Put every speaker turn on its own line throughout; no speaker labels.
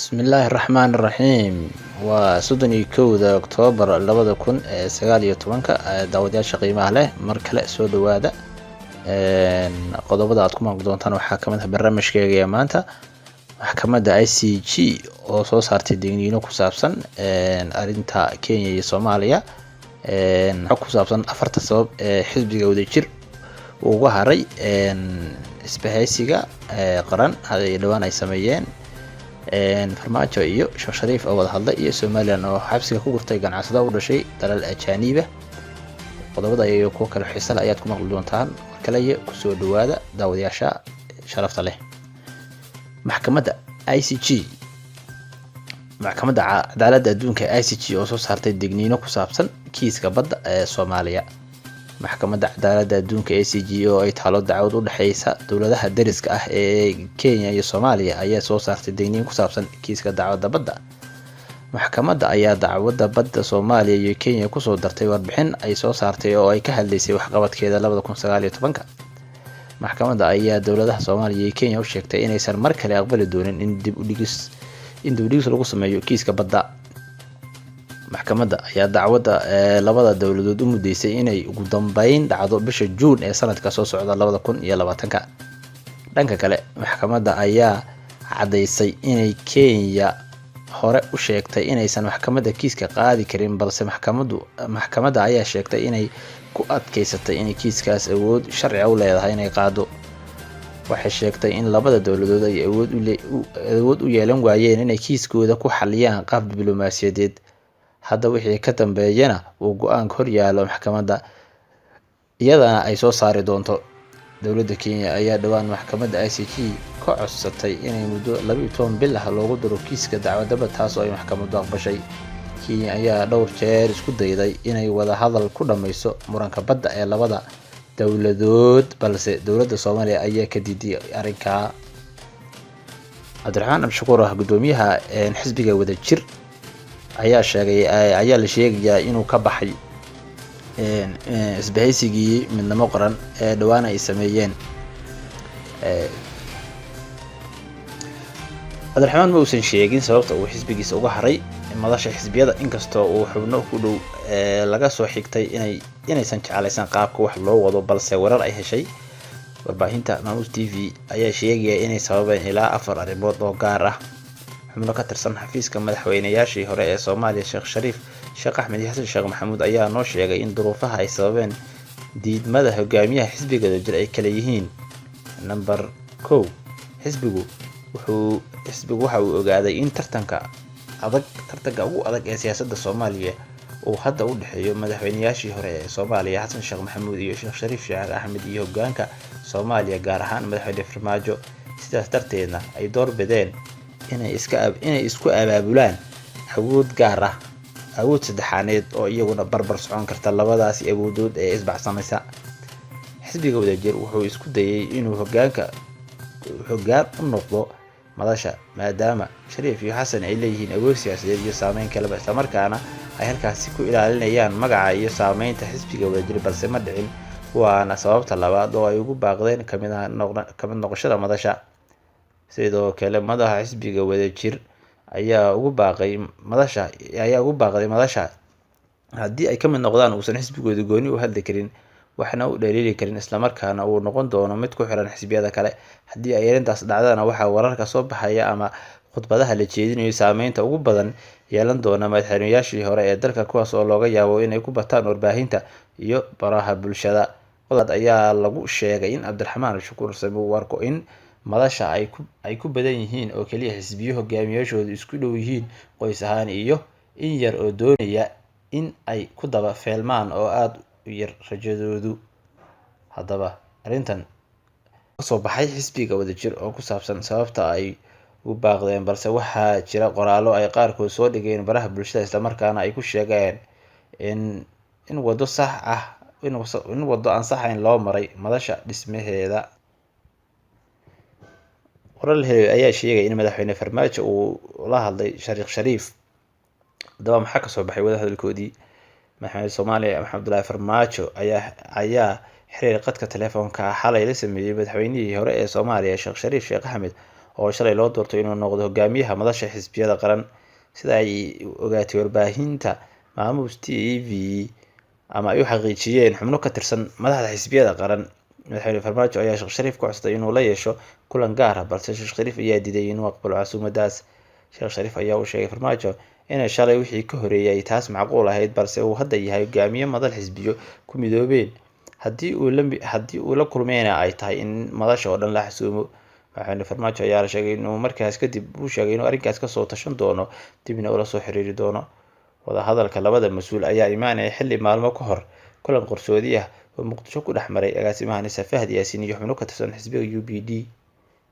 Bismillahirrahmanirrahiim. Waa 31 Oktoobar 2019 daawadayaasha qiimaha leh mar kale soo dhawaada. Qodobada aad ku maqli doontaan waxaa kamid ah barnaamijkeega maanta maxkamadda ICJ oo soo saartay digniino ku saabsan arrinta Kenya iyo Soomaaliya, ku saabsan afarta sabab ee xisbiga wadajir uga haray isbahaysiga qaran haday dhawaan ay sameeyeen. Farmaajo iyo Sheekh Shariif oo wada hadlay iyo Somaliland oo xabsiga ku gurtay ganacsada u dhashay dalal ajaaniba. Qodobada iyo kuwa kale xiiso leh ayaad ku maqli doontaan mar kale ku soo dhawaada daawadayaasha sharafta leh. Maxkamadda ICJ, maxkamadda cadaaladda adduunka ICJ oo soo saartay digniino ku saabsan kiiska badda ee Soomaaliya. Maxkamadda cadaaladda adduunka ICJ oo ay taalo dacwad u dhaxaysa dowladaha dariska ah ee Kenya iyo Soomaaliya ayaa soo saartay digniin ku saabsan kiiska dacwadda badda. Maxkamadda ayaa dacwadda badda Soomaaliya iyo Kenya ku soo dartay warbixin ay soo saartay oo ay ka hadlaysay waxqabadkeeda 2019. Maxkamadda ayaa dowladaha Soomaaliya iyo Kenya u sheegtay inaysan mar kale aqbali doonin in dib u dhigis lagu sameeyo kiiska badda. Maxkamadda ayaa dacwadda labada dowladood u mudeysay inay ugu dambeyn dhacdo bisha Juun ee sanadka soo socda 2020. Dhanka kale, maxkamadda ayaa cadeysay inay Kenya hore u sheegtay inaysan maxkamadda kiiska qaadi karin, balse maxkamadda ayaa sheegtay inay ku adkeysatay in kiiskaas awood sharci u leedahay inay qaado. Waxay sheegtay in labada dowladood ay awood u yeelan waayeen inay kiiskooda ku xaliyaan qaab diblomaasiyadeed. Hadda wixii ka dambeeyana uu go'aan hor yaalo maxkamadda iyadana ay soo saari doonto. Dowladda Kenya ayaa dhawaan maxkamadda ICJ ka codsatay inay muddo 12 bil ah loogu daro kiiska dacwadda badda, taas oo ay maxkamaddu aqbashay. Kenya ayaa dhowr jeer isku dayday inay wada hadal ku dhameyso muranka badda ee labada dowladood, balse dowladda Soomaaliya ayaa ka diiday arrinka. Cabdiraxmaan Abshakuur ah gudoomiyaha xisbiga wadajir ayaa la sheegayaa inuu ka baxay isbahaysigii midnimo qaran ee dhawaan ay sameeyeen. Cabdiraxmaan ma uusan sheegin sababta uu xisbigiisa uga haray madasha xisbiyada, inkastoo uu xubno ku dhow laga soo xigtay inaysan jeclaysan qaabka wax loo wado, balse warar ay heshay warbaahinta Maamus TV ayaa sheegaya inay sababeen ilaa 4 arrimood oo gaar ah. xubno ka tirsan xafiiska madaxweynayaashii hore ee Soomaaliya Sheekh Shariif, Sheekh Axmed iyo Xasan Sheekh Maxamuud ayaa noo sheegay in duruufaha ay sababeen diidmada hogaamiyaha xisbiga wadajir ay kala yihiin. Number 1, xisbigu waxa uu ogaaday in tartanka ugu adag ee siyaasadda Soomaaliya uu hadda u dhaxeeyo madaxweynayaashii hore ee Soomaaliya Xasan Sheekh Maxamuud iyo Sheekh Shariif Sheekh Axmed iyo hoggaanka Soomaaliya gaar ahaan madaxweyne Farmaajo. Sidaas darteedna ay door bideen inay isku abaabulaan awood gaar ah, awood saddexaaneed oo iyaguna barbar socon karta labadaasi awoodood ee isbacsanaysa. Xisbiga wadajir wuxuu isku dayay inuu hoggaan u noqdo madasha, maadaama Shariif iyo Xasan ay leeyihiin awood siyaasadeed iyo saameyn kale, isla markaana ay halkaasi ku ilaalinayaan magaca iyo saameynta xisbiga wadajir, balse ma dhicin. Waana sababta labaad oo ay ugu baaqdeen ka mid noqoshada madasha. Sidoo kale, madaxa xisbiga wadajir ayaa ugu baaqday madasha haddii ay ka mid noqdaan uusan xisbigooda gooni u hadli karin, waxna u dhaliili karin, isla markaana uu noqon doono mid ku xiran xisbiyada kale. Haddii ay arrintaas dhacdana, waxaa wararka soo baxaya ama khudbadaha la jeedinayo saameynta ugu badan yeelan doona madaxweynayaashii hore ee dalka, kuwaas oo laga yaabo inay ku bataan warbaahinta iyo baraha bulshada. Qodobada ayaa lagu sheegay in Cabdiraxmaan Abshakuur uu arko in madasha ay ku badan yihiin oo kaliya xisbiyo hogaamiyaashoodu isku dhow yihiin qoys ahaan, iyo in yar oo doonaya in ay ku daba feelmaan oo aad u yar rajadoodu. Haddaba arrintan ka soo baxay xisbiga wadajir oo ku saabsan sababta ay u baaqdeen, balse waxaa jira qoraallo ay qaarkood soo dhigeen baraha bulshada, isla markaana ay ku sheegeen in waddo aan sax ahayn loo maray madasha dhismaheeda. Warar ayaa sheegay in madaxweyne Farmaajo uu la hadlay Sheekh Shariif. Haddaba maxaa ka soo baxay wada hadalkoodii? Madaxweynaha Soomaaliya Maxamed Abdullaahi Farmaajo ayaa xiriir qadka telefoonka xalay la sameeyay madaxweynihii hore ee Soomaaliya Sheekh Shariif Sheekh Axmed oo shalay loo doortay inuu noqdo hogaamiyaha madasha xisbiyada qaran. Sida ay ogaatay warbaahinta Maamuus TV ama ay u xaqiijiyeen xubno ka tirsan madaxda xisbiyada qaran, madaxweyne Farmaajo ayaa Sheekh Shariif ku codsaday inuu la yeesho kulan gaar ah, balse Sheekh Shariif ayaa diiday inuu aqbalo casuumadaas. Sheekh Shariif ayaa u sheegay Farmaajo in shalay wixii ka horeeyay taas macquul ahayd, balse uu hadda yahay hogaamiye madal xisbiyo ku midoobeen. haddii uu la kulmayna ay tahay in madasha oo dhan la xasuumo. Madaxweyne Farmaajo ayaa la sheegay inuu markaas kadib uu sheegay inuu arrinkaas kasoo tashan doono, dibna ula soo xiriiri doono. Wadahadalka labada mas-uul ayaa imaanaya xilli maalmo ka hor kulan qarsoodi ah oo Muqdisho ku dhex maray agaasimaha NISA Fahad Yaasiin iyo xubno ka tirsan xisbiga UPD.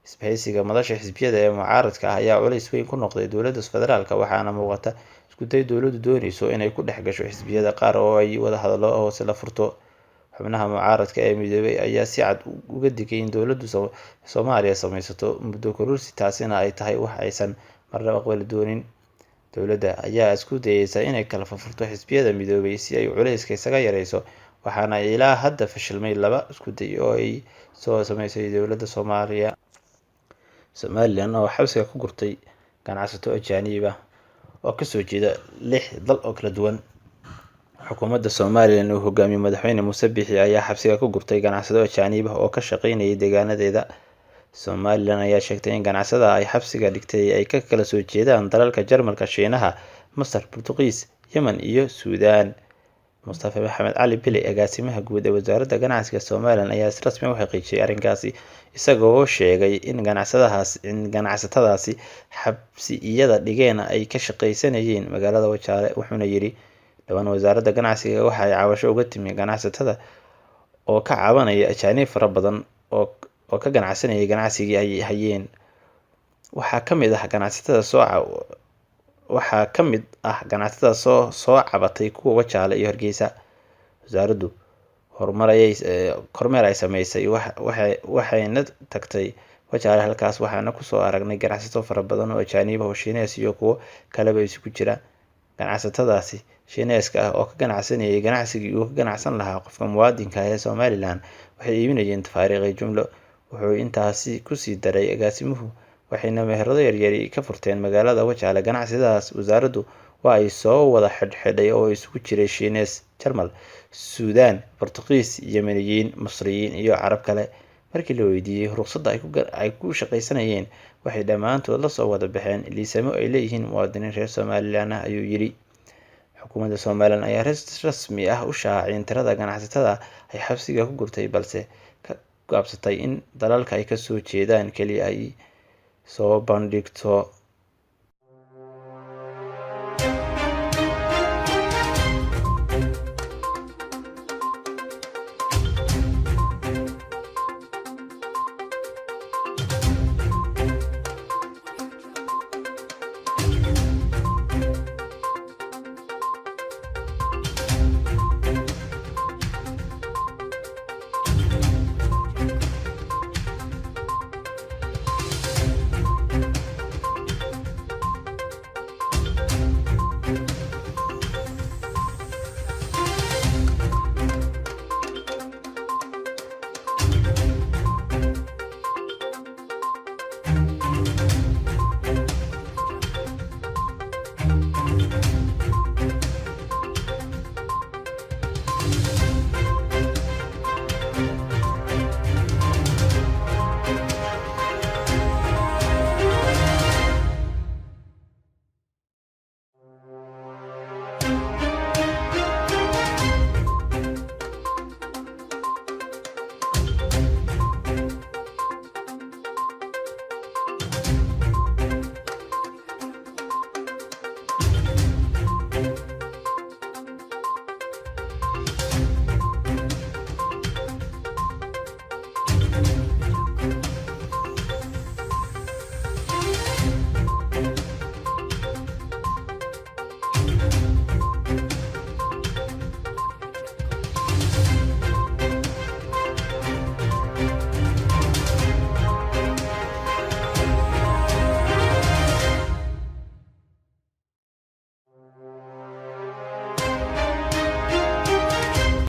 Isbahaysiga madasha xisbiyada ee mucaaradka ah ayaa culays weyn ku noqday dowladda federaalka, waxaana muuqata isku day dowladdu dooneyso inay ku dhex gasho xisbiyada qaar oo ay wadahadallo hoose la furto. Xubnaha mucaaradka ee midoobay ayaa si cad uga digay in dowladdu Soomaaliya samaysato muddo kororsi, taasina ay tahay wax aysan marnaba aqbali doonin. Dowladda ayaa isku dayeysa inay kala furfurto xisbiyada midoobay si ay culayska isaga yareyso, waxaana ilaa hadda fashilmay laba isku day oo ay soo sameysay dowladda Soomaaliya. Somalilan oo xabsiga ku gurtay ganacsato ajaanib ah oo kasoo jeeda 6 dal oo kala duwan. Xukuumadda Somalilan uu hogaamiyo madaxweyne Muuse Biixi ayaa xabsiga ku gurtay ganacsato ajaanib ah oo ka shaqeynayay deegaanadeeda. Somalilan ayaa sheegtay in ganacsada ay xabsiga dhigtay ay ka kala soo jeedaan dalalka Jarmalka, Shiinaha, Masar, Boortaqiis, Yemen iyo Suudaan. Mustafa Maxamed Cali Bile, agaasimaha guud ee wasaaradda ganacsiga Somalilan, ayaa si rasmi ah u xaqiijiyay arrinkaasi, isagoo sheegay in ganacsatadaasi xabsiyada dhigeen ay ka shaqeysanayeen magaalada Wajaale. Wuxuuna yidhi, dhawaan wasaaradda ganacsiga waxa ay cabasho uga timi ganacsatada oo ka cabanaya ajaanib fara badan oo ka ganacsanayay ganacsigii ay hayeen. Waxaa ka mid ah ganacsatada soo cabatay kuwa Wajaale iyo Hargeysa. Wasaaraddu kormeer ay sameysay waxayna tagtay Wajaale, halkaas waxaana kusoo aragnay ganacsato fara badan oo ajaanib ah oo Shiinees iyo kuwo kaleba isugu jira. Ganacsatadaasi Shiineeska ah oo ka ganacsanayay ganacsigii uu ka ganacsan lahaa qofka muwaadinka ah ee Somalilan waxay iibinayeen tafaariiq jumlo. Wuxuu intaasi kusii daray agaasimuhu, waxayna meherado yaryari ka furteen magaalada Wajaale. Ganacsatadaas wasaaraddu waa ay soo wada xidhay oo isugu jiray Shiinees, Jarmal, Suudaan, Boortaqiis, Yemeniyiin, Masriyiin iyo Carab kale. Markii la weydiiyey ruqsadda ay ku shaqeysanayeen, waxay dhammaantood la soo wada baxeen liisamo ay leeyihiin muwaadiniin reer Somalilan ah, ayuu yidhi. Xukuumadda Somalilan ayaa rasmi ah u shaacin tirada ganacsatada ay xabsiga ku gurtay, balse ka gaabsatay in dalalka ay kasoo jeedaan kaliya ay soo bandhigto.